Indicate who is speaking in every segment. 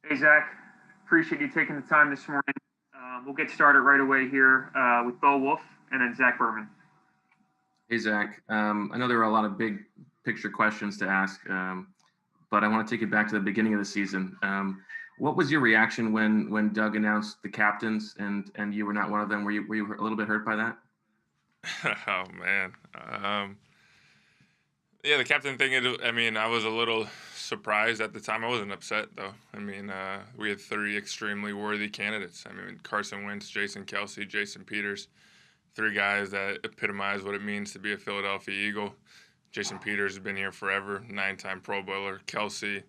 Speaker 1: Hey, Zach. Appreciate you taking the time this morning. We'll get started right away here with Bo Wolf and then Zach Berman.
Speaker 2: Hey, Zach. I know there were a lot of big picture questions to ask, but I want to take it back to the beginning of the season. What was your reaction when Doug announced the captains and you were not one of them? Were you a little bit hurt by that?
Speaker 3: Oh man. Yeah, the captain thing. I mean, I was a little surprised at the time. I wasn't upset though. I mean, we had three extremely worthy candidates. I mean, Carson Wentz, Jason Kelsey, Jason Peters, three guys that epitomize what it means to be a Philadelphia Eagle. Jason Peters has been here forever, 9-time Pro Bowler. Kelsey,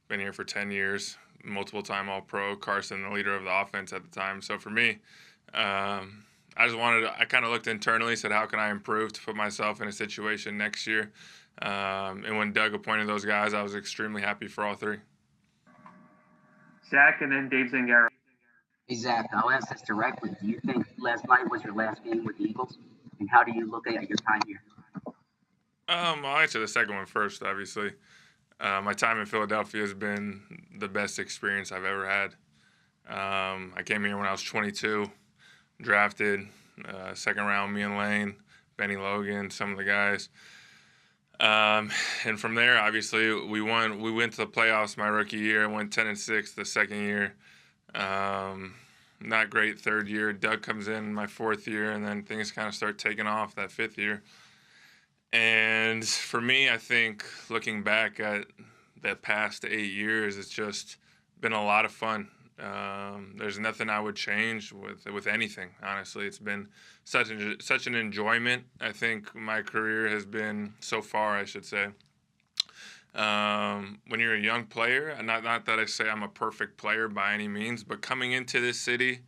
Speaker 3: been here for 10 years, multiple-time All-Pro. Carson, the leader of the offense at the time. So for me, I kind of looked internally, said, how can I improve to put myself in a situation next year? And when Doug appointed those guys, I was extremely happy for all three.
Speaker 1: Zach and then Dave Zangaro.
Speaker 4: Hey, Zach, I'll ask this directly. Do you think last night was your last game with the Eagles? And how do you look at your time here?
Speaker 3: I'll answer the second one first, obviously. My time in Philadelphia has been the best experience I've ever had. I came here when I was 22, drafted, second round, me and Lane, Benny Logan, some of the guys. And from there, obviously, we won. We went to the playoffs my rookie year. Went 10-6 the second year. Not great third year. Doug comes in my fourth year, and then things kind of start taking off that fifth year. And for me, I think looking back at the past 8 years, it's just been a lot of fun. There's nothing I would change with anything. Honestly, it's been such an enjoyment. I think my career has been so far, I should say. When you're a young player, not that I say I'm a perfect player by any means, but coming into this city,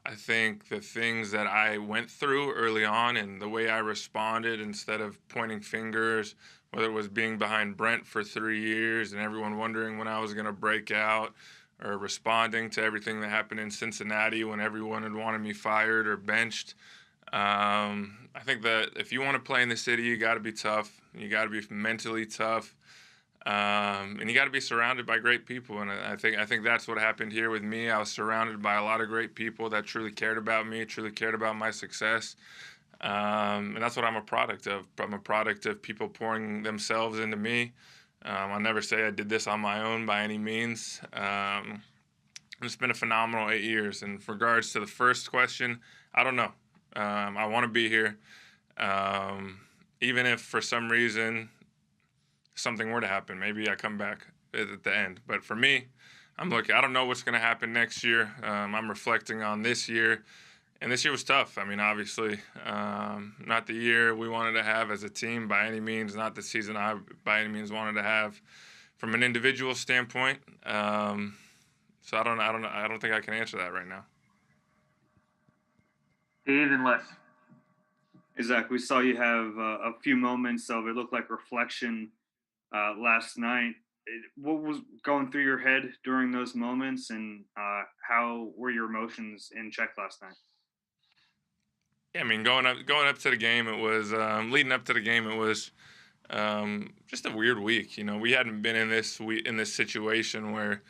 Speaker 3: I think the things that I went through early on and the way I responded instead of pointing fingers, whether it was being behind Brent for 3 years and everyone wondering when I was going to break out, or responding to everything that happened in Cincinnati when everyone had wanted me fired or benched. I think that if you want to play in the city, you got to be tough. You got to be mentally tough. And you got to be surrounded by great people, and I think that's what happened here with me. I was surrounded by a lot of great people that truly cared about me, truly cared about my success, and that's what I'm a product of. I'm a product of people pouring themselves into me. I'll never say I did this on my own by any means. It's been a phenomenal 8 years. And with regards to the first question, I don't know. I want to be here, even if for some reason something were to happen. Maybe I come back at the end. But for me, I'm looking. I don't know what's going to happen next year. I'm reflecting on this year, and this year was tough. I mean, obviously, not the year we wanted to have as a team by any means. Not the season I by any means wanted to have from an individual standpoint. So I don't think I can answer that right now.
Speaker 1: Dave and Les.
Speaker 5: Hey, Zach, we saw you have a few moments of it looked like reflection last night. What was going through your head during those moments, and how were your emotions in check last night?
Speaker 3: Yeah, I mean, going up to the game, it was leading up to the game. It was just a weird week. You know, we hadn't been in this situation where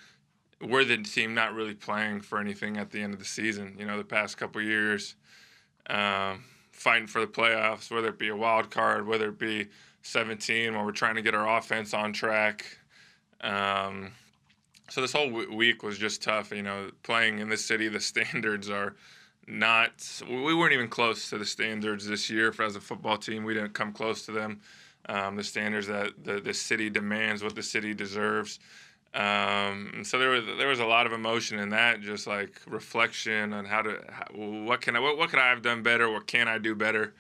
Speaker 3: we're the team not really playing for anything at the end of the season. You know, the past couple years, fighting for the playoffs, whether it be a wild card, whether it be 17, where we're trying to get our offense on track. So this whole week was just tough. You know, playing in this city, the standards are not. We weren't even close to the standards this year as a football team. We didn't come close to them. The standards that the city demands, what the city deserves. So there was a lot of emotion in that, just like reflection on what can I have done better, what can I do better,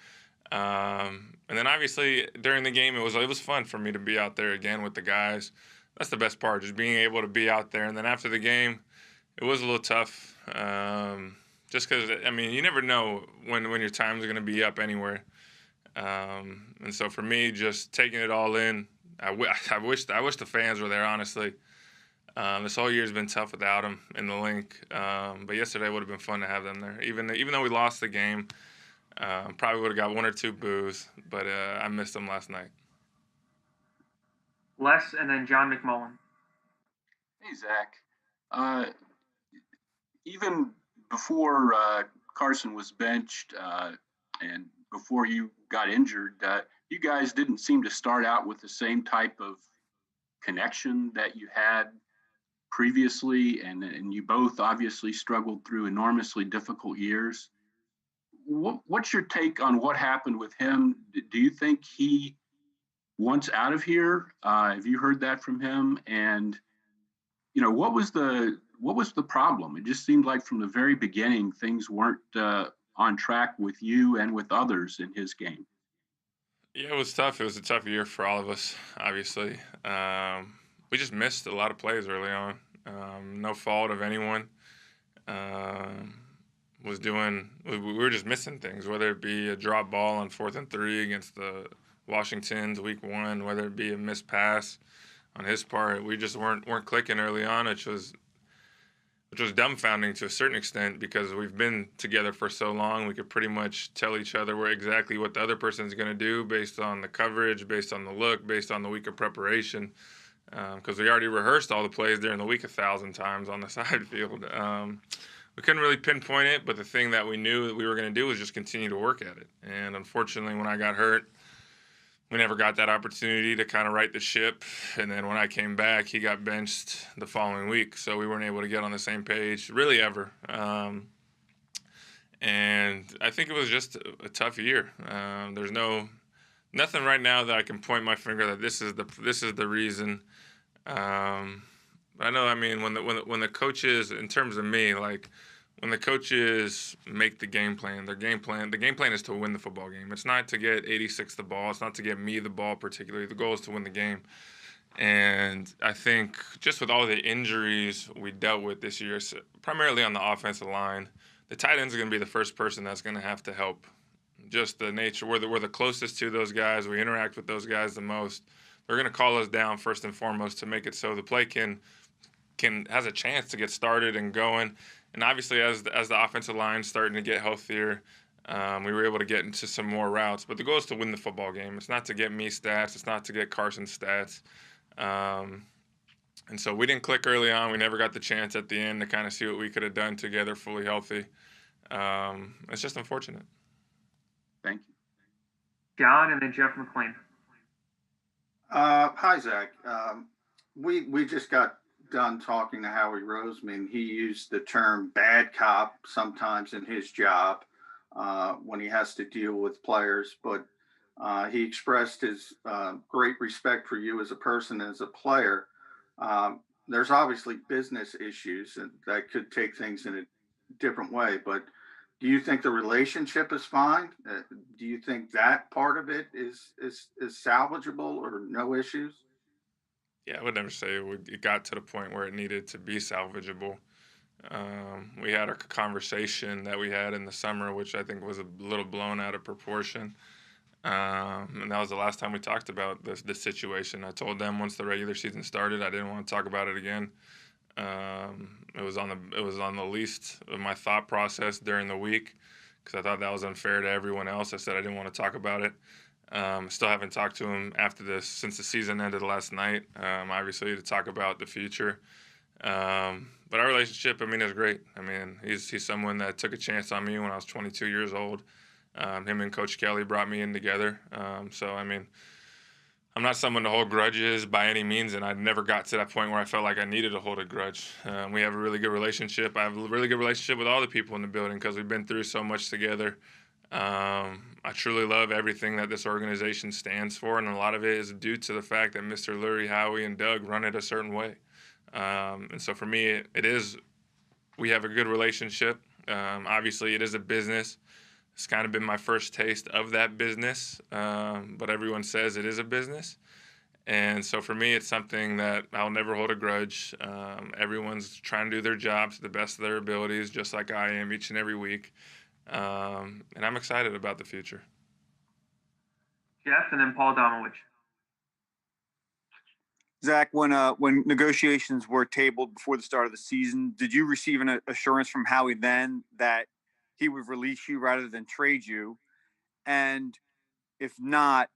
Speaker 3: and then obviously during the game it was fun for me to be out there again with the guys. That's the best part, just being able to be out there. And then after the game, it was a little tough, just because I mean you never know when your time's going to be up anywhere, and so for me, just taking it all in, I wish the fans were there, honestly. This whole year's been tough without them in the link, but yesterday would have been fun to have them there. Even though we lost the game, probably would have got one or two boos, but I missed them last night.
Speaker 1: Les and then John McMullen.
Speaker 6: Hey, Zach. Uh, Even before Carson was benched and before you got injured, you guys didn't seem to start out with the same type of connection that you had previously, and you both obviously struggled through enormously difficult years. What's your take on what happened with him? Do you think he wants out of here? Have you heard that from him? And what was the problem? It just seemed like from the very beginning things weren't on track with you and with others in his game.
Speaker 3: Yeah, it was tough. It was a tough year for all of us, obviously. We just missed a lot of plays early on. No fault of anyone. Um, we were just missing things, whether it be a drop ball on 4th and 3 against the Washingtons week 1, whether it be a missed pass on his part. We just weren't clicking early on, which was dumbfounding to a certain extent because we've been together for so long. We could pretty much tell each other where exactly what the other person's going to do based on the coverage, based on the look, based on the week of preparation. Because we already rehearsed all the plays during the week 1,000 times on the side field. We couldn't really pinpoint it, but the thing that we knew that we were going to do was just continue to work at it. And unfortunately, when I got hurt, we never got that opportunity to kind of right the ship. And then when I came back, he got benched the following week. So we weren't able to get on the same page really ever. And I think it was just a tough year. There's nothing right now that I can point my finger that this is the reason. I know, I mean, when the coaches, in terms of me, like when the coaches make the game plan, the game plan is to win the football game. It's not to get 86 the ball. It's not to get me the ball particularly. The goal is to win the game. And I think just with all the injuries we dealt with this year, primarily on the offensive line, the tight end's going to be the first person that's going to have to help. Just the nature, we're the closest to those guys. We interact with those guys the most. They're going to call us down first and foremost to make it so the play has a chance to get started and going. And obviously, as the offensive line starting to get healthier, we were able to get into some more routes. But the goal is to win the football game. It's not to get me stats. It's not to get Carson stats. And so we didn't click early on. We never got the chance at the end to kind of see what we could have done together, fully healthy. It's just unfortunate.
Speaker 6: Thank you.
Speaker 1: John, and then Jeff McLean.
Speaker 7: Hi, Zach. We just got done talking to Howie Roseman. He used the term bad cop sometimes in his job when he has to deal with players, but he expressed his great respect for you as a person, as a player. There's obviously business issues that could take things in a different way, but do you think the relationship is fine? Do you think that part of it is salvageable or no issues?
Speaker 3: Yeah, I would never say it got to the point where it needed to be salvageable. We had a conversation that we had in the summer, which I think was a little blown out of proportion. And that was the last time we talked about this situation. I told them once the regular season started, I didn't want to talk about it again. It was on the least of my thought process during the week because I thought that was unfair to everyone else. I said I didn't want to talk about it. Still haven't talked to him since the season ended last night, obviously, to talk about the future. But our relationship, I mean, is great. I mean, he's someone that took a chance on me when I was 22 years old. Him and Coach Kelly brought me in together. So, I mean, I'm not someone to hold grudges by any means, and I never got to that point where I felt like I needed to hold a grudge. We have a really good relationship. I have a really good relationship with all the people in the building because we've been through so much together. I truly love everything that this organization stands for, and a lot of it is due to the fact that Mr. Lurie, Howie, and Doug run it a certain way. And so for me, we have a good relationship. Obviously, it is a business. It's kind of been my first taste of that business, but everyone says it is a business. And so for me, it's something that I'll never hold a grudge. Everyone's trying to do their job to the best of their abilities, just like I am each and every week. And I'm excited about the future.
Speaker 1: Jeff, and then Paul Domowitch.
Speaker 8: Zach, when negotiations were tabled before the start of the season, did you receive an assurance from Howie then that he would release you rather than trade you? And if not,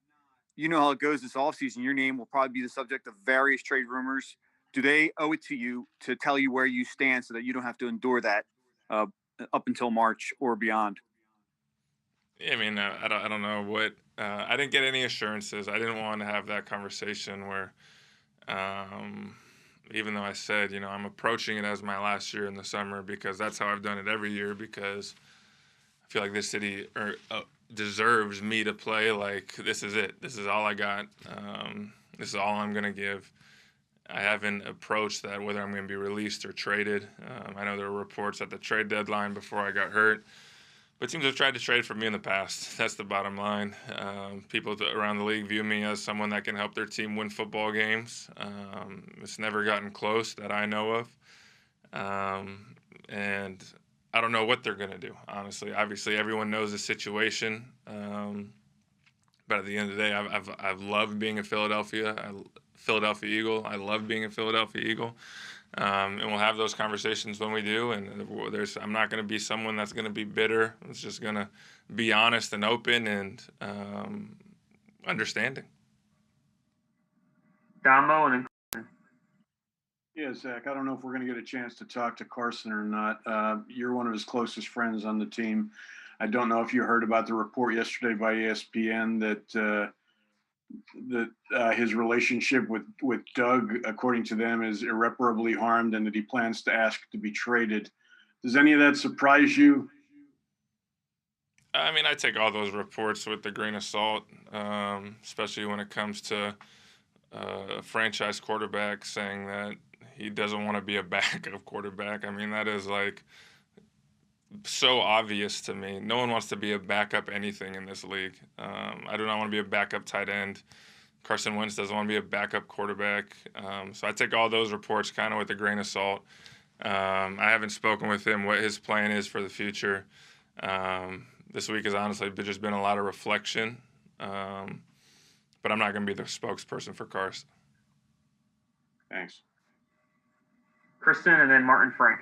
Speaker 8: you know how it goes this offseason. Your name will probably be the subject of various trade rumors. do they owe it to you to tell you where you stand so that you don't have to endure that up until March or beyond?
Speaker 3: Yeah, I mean, I don't know what. I didn't get any assurances. I didn't want to have that conversation where, um, even though I said, I'm approaching it as my last year in the summer because that's how I've done it every year because I feel like this city deserves me to play. Like, this is it. This is all I got. This is all I'm going to give. I haven't approached that whether I'm going to be released or traded. I know there were reports at the trade deadline before I got hurt. But teams have tried to trade for me in the past. That's the bottom line. People around the league view me as someone that can help their team win football games. It's never gotten close that I know of. And I don't know what they're going to do, honestly. Obviously, everyone knows the situation. But at the end of the day, I've loved being a Philadelphia Eagle. I love being a Philadelphia Eagle. And we'll have those conversations when we do. And I'm not going to be someone that's going to be bitter. It's just going to be honest and open and understanding.
Speaker 1: Damo and then
Speaker 9: Yeah, Zach, I don't know if we're going to get a chance to talk to Carson or not. You're one of his closest friends on the team. I don't know if you heard about the report yesterday by ESPN that his relationship with Doug, according to them, is irreparably harmed and that he plans to ask to be traded. Does any of that surprise you?
Speaker 3: I mean, I take all those reports with a grain of salt, especially when it comes to a franchise quarterback saying that he doesn't want to be a backup quarterback. I mean, that is like so obvious to me. No one wants to be a backup anything in this league. I do not want to be a backup tight end. Carson Wentz doesn't want to be a backup quarterback. So I take all those reports kind of with a grain of salt. I haven't spoken with him what his plan is for the future. This week has honestly just been a lot of reflection. But I'm not going to be the spokesperson for Carson.
Speaker 9: Thanks.
Speaker 1: Kristen and then Martin Frank.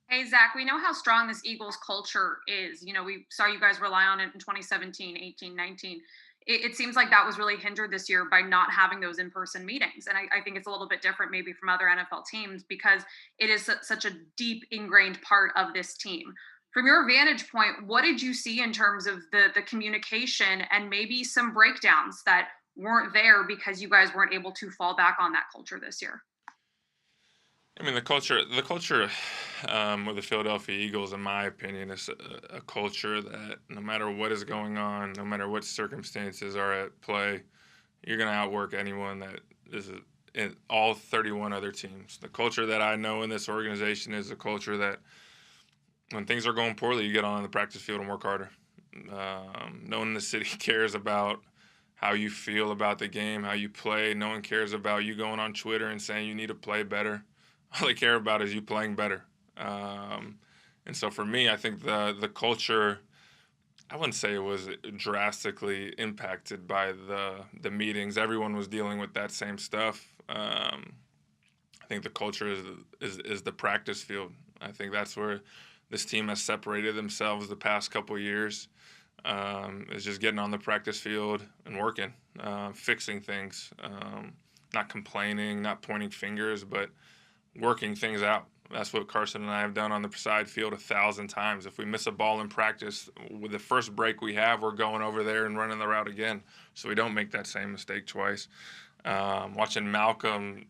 Speaker 10: Hey, Zach, we know how strong this Eagles culture is. We saw you guys rely on it in 2017, 18, 19. It seems like that was really hindered this year by not having those in-person meetings. And I think it's a little bit different maybe from other NFL teams because it is such a deep ingrained part of this team. From your vantage point, what did you see in terms of the communication and maybe some breakdowns that weren't there because you guys weren't able to fall back on that culture this year?
Speaker 3: I mean, the culture with the Philadelphia Eagles, in my opinion, is a culture that no matter what is going on, no matter what circumstances are at play, you're going to outwork anyone that is in all 31 other teams. The culture that I know in this organization is a culture that when things are going poorly, you get on the practice field and work harder. No one in the city cares about how you feel about the game, how you play. No one cares about you going on Twitter and saying you need to play better. All they care about is you playing better. And so for me, I think the culture, I wouldn't say it was drastically impacted by the meetings. Everyone was dealing with that same stuff. I think the culture is the practice field. I think that's where this team has separated themselves the past couple of years. Is just getting on the practice field and working, fixing things, not complaining, not pointing fingers, but working things out. That's what Carson and I have done on the side field 1,000 times. If we miss a ball in practice, with the first break we have, we're going over there and running the route again, so we don't make that same mistake twice. Watching Malcolm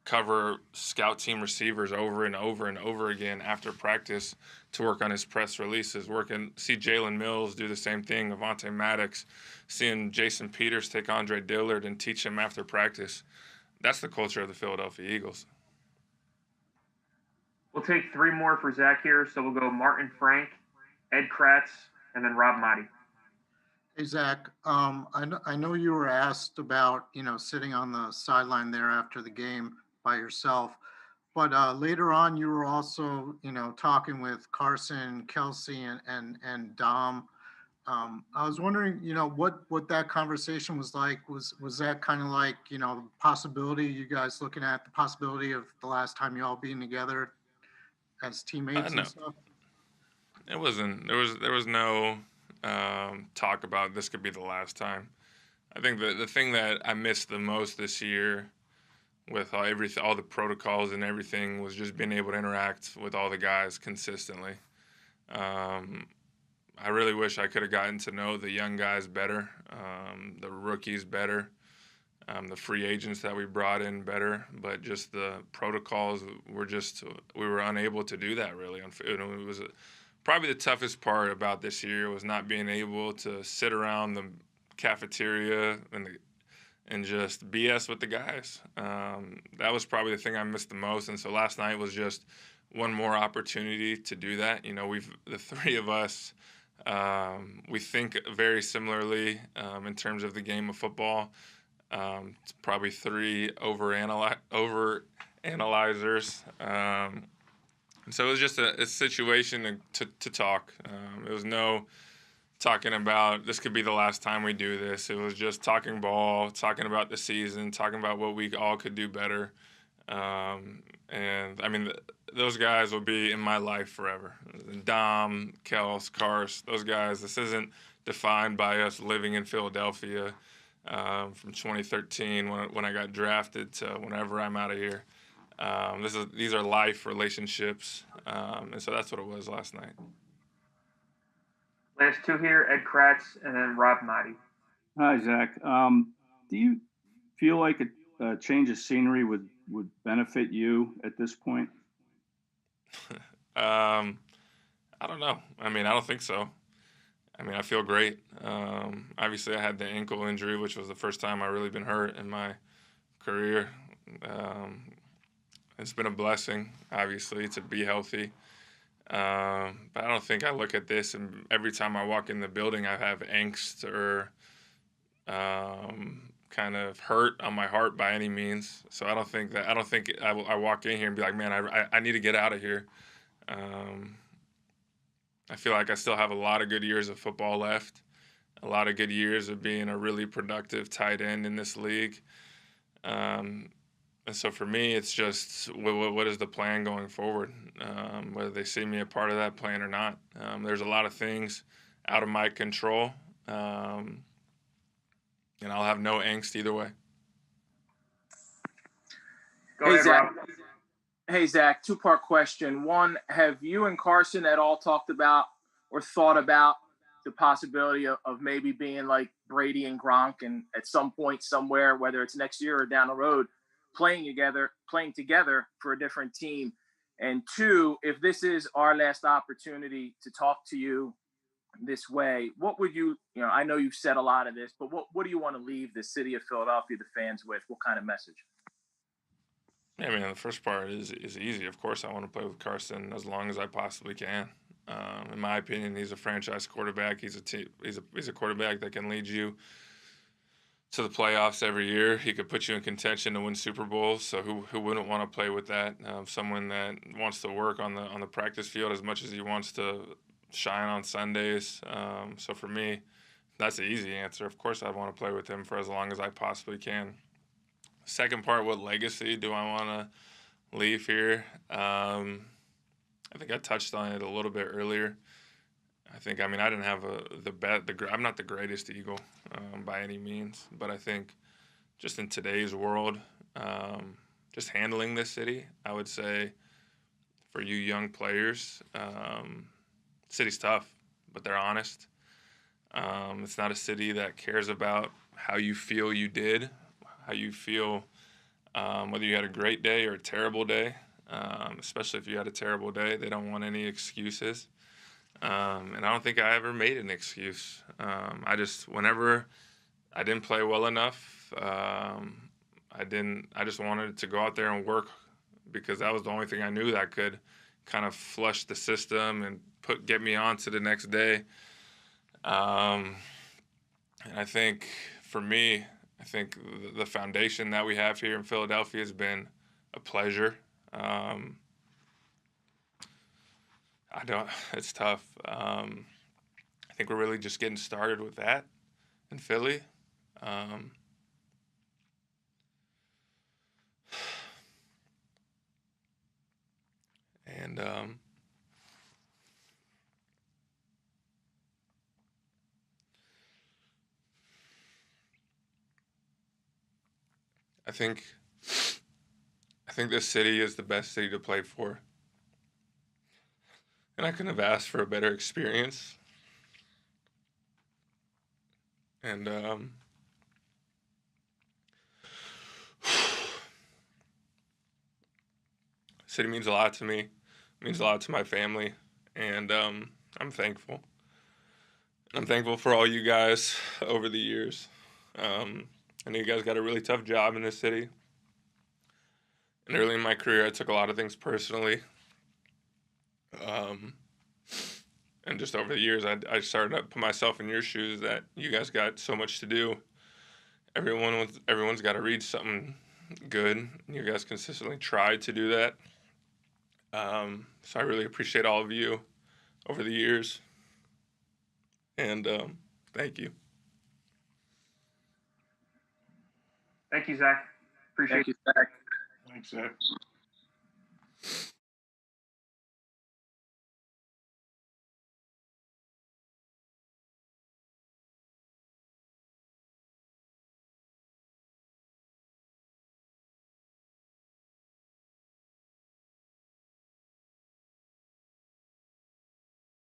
Speaker 3: cover scout team receivers over and over and over again after practice to work on his press releases, see Jalen Mills do the same thing, Avonte Maddox, seeing Jason Peters take Andre Dillard and teach him after practice. That's the culture of the Philadelphia Eagles.
Speaker 1: We'll take three more for Zach here. So we'll go Martin Frank, Ed Kratz, and then Rob Motti.
Speaker 11: Hey, Zach, I know you were asked about, sitting on the sideline there after the game by yourself, but later on you were also, talking with Carson, Kelsey, and Dom. I was wondering, what that conversation was like. Was that kind of like, the possibility, you guys looking at the possibility of the last time you all being together as teammates
Speaker 3: No.
Speaker 11: and stuff?
Speaker 3: It wasn't. There was no talk about this could be the last time. I think the thing that I missed the most this year with all the protocols and everything was just being able to interact with all the guys consistently. I really wish I could have gotten to know the young guys better, the rookies better, the free agents that we brought in better, but just the protocols we were unable to do that really. It was probably the toughest part about this year was not being able to sit around the cafeteria and just BS with the guys. That was probably the thing I missed the most. And so last night was just one more opportunity to do that. You know, the three of us, we think very similarly in terms of the game of football. It's probably three over analyzers. And so it was just a situation to talk. It was no talking about this could be the last time we do this. It was just talking ball, talking about the season, talking about what we all could do better. And I mean, those guys will be in my life forever. Dom, Kels, Kars, those guys. This isn't defined by us living in Philadelphia from 2013 when I got drafted to whenever I'm out of here. These are life relationships, and so that's what it was last night.
Speaker 1: Last two here, Ed Kratz and then Rob Motti.
Speaker 12: Hi, Zach. Do you feel like a change of scenery would benefit you at this point?
Speaker 3: I don't know. I mean, I don't think so. I mean, I feel great. Obviously, I had the ankle injury, which was the first time I've really been hurt in my career. It's been a blessing, obviously, to be healthy. But I don't think I look at this and every time I walk in the building, I have angst or kind of hurt on my heart by any means. So I don't think I walk in here and be like, man, I need to get out of here. I feel like I still have a lot of good years of football left, a lot of good years of being a really productive tight end in this league. And so for me, it's just what is the plan going forward, whether they see me a part of that plan or not. There's a lot of things out of my control, and I'll have no angst either way.
Speaker 1: Go ahead, Rob.
Speaker 13: Hey, Zach, two-part question. One, have you and Carson at all talked about or thought about the possibility of maybe being like Brady and Gronk and at some point somewhere, whether it's next year or down the road, playing together for a different team? And two, if this is our last opportunity to talk to you this way, what would you I know you've said a lot of this, but what do you want to leave the city of Philadelphia, the fans with? What kind of message?
Speaker 3: Yeah, I mean, the first part is easy. Of course, I want to play with Carson as long as I possibly can. In my opinion, he's a franchise quarterback. He's a quarterback that can lead you to the playoffs every year. He could put you in contention to win Super Bowls. So who wouldn't want to play with that? Someone that wants to work on the practice field as much as he wants to shine on Sundays. So for me, that's the easy answer. Of course, I want to play with him for as long as I possibly can. Second part, what legacy do I want to leave here? I think I touched on it a little bit earlier. I didn't have I'm not the greatest Eagle by any means, but I think just in today's world, just handling this city, I would say for you young players, city's tough, but they're honest. It's not a city that cares about how you feel you did, how you feel, whether you had a great day or a terrible day, especially if you had a terrible day. They don't want any excuses. And I don't think I ever made an excuse. Whenever I didn't play well enough, I just wanted to go out there and work because that was the only thing I knew that could kind of flush the system and get me on to the next day. And I think for me, the foundation that we have here in Philadelphia has been a pleasure. It's tough. I think we're really just getting started with that in Philly. I think I think this city is the best city to play for. And I couldn't have asked for a better experience. And city means a lot to me. It means a lot to my family. And I'm thankful. I'm thankful for all you guys over the years. I know you guys got a really tough job in this city. And early in my career, I took a lot of things personally. And just over the years, I started to put myself in your shoes that you guys got so much to do. Everyone's got to read something good. You guys consistently tried to do that. So I really appreciate all of you over the years. And thank you.
Speaker 1: Thank you, Zach. Appreciate
Speaker 13: Thank you, Zach.
Speaker 9: Thanks, Zach.